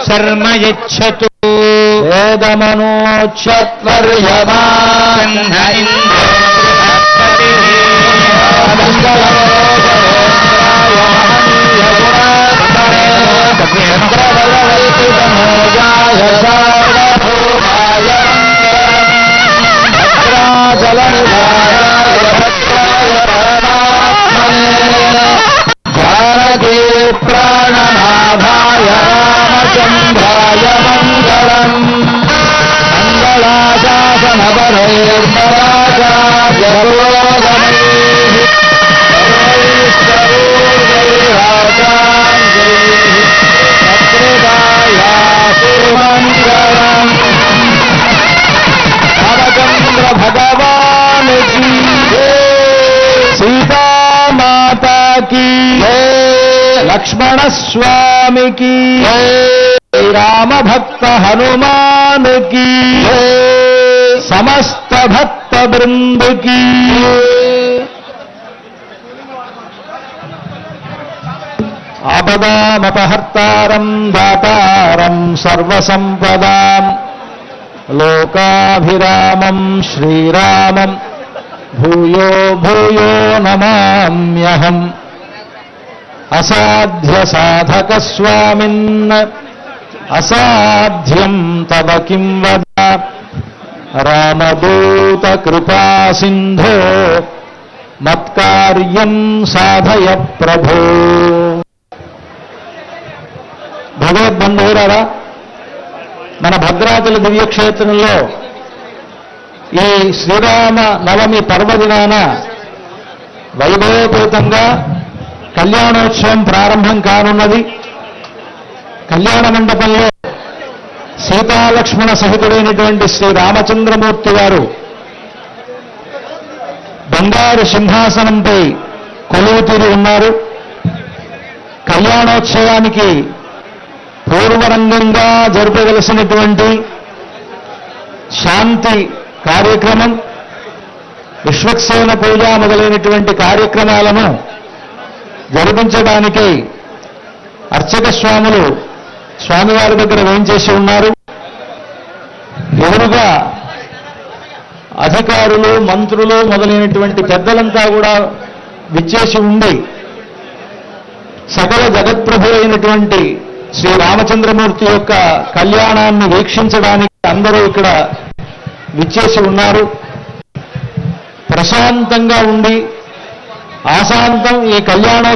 శర్మ యచ్చతు వేదమనోక్షత్వర్యమా జానకీ ప్రాణనాభాయ రామచంద్రాయ మంగళం రామచంద్ర భగవాన్ కీ సీతా మాతా కీ లక్ష్మణ స్వామి కీ రామ భక్త హనుమాన్ కీ సమస్త భక్త బృంద కీ ఆపదామపహర్తారం దాతారం సర్వసంపదాం లోకాభిరామం శ్రీరామం భూయో భూయో నమామ్యహం అసాధ్య సాధక స్వామిన్ అసాధ్యం తవ కిం వద రామదూత కృపా సింధో మత్కార్యం సాధయ ప్రభో. భగవద్బంధువులారా, మన భద్రాచల దివ్యక్షేత్రంలో ఈ శ్రీరామ నవమి పర్వదినాన వైభవపేతంగా కళ్యాణోత్సవం ప్రారంభం కానున్నది. కళ్యాణ మండపంలో సీతాలక్ష్మణ సహితుడైనటువంటి శ్రీ రామచంద్రమూర్తి గారు బంగారు సింహాసనంపై కొలువుతీరి ఉన్నారు. కళ్యాణోత్సవానికి పూర్వరంగంగా జరపవలసినటువంటి శాంతి కార్యక్రమం, విశ్వక్సేన పూజ మొదలైనటువంటి కార్యక్రమాలను జరిపించడానికై అర్చక స్వాములు స్వామివారి దగ్గర వేంచేసి ఉన్నారు. ఎదురుగా అధికారులు, మంత్రులు మొదలైనటువంటి పెద్దలంతా కూడా విచ్చేసి ఉండి సకల జగత్ప్రభు అయినటువంటి శ్రీ రామచంద్రమూర్తి యొక్క కళ్యాణాన్ని వీక్షించడానికి అందరూ ఇక్కడ విచ్చేసి ఉన్నారు. ప్రశాంతంగా ఉండి ఆశాంతం ఈ కళ్యాణోత్సవం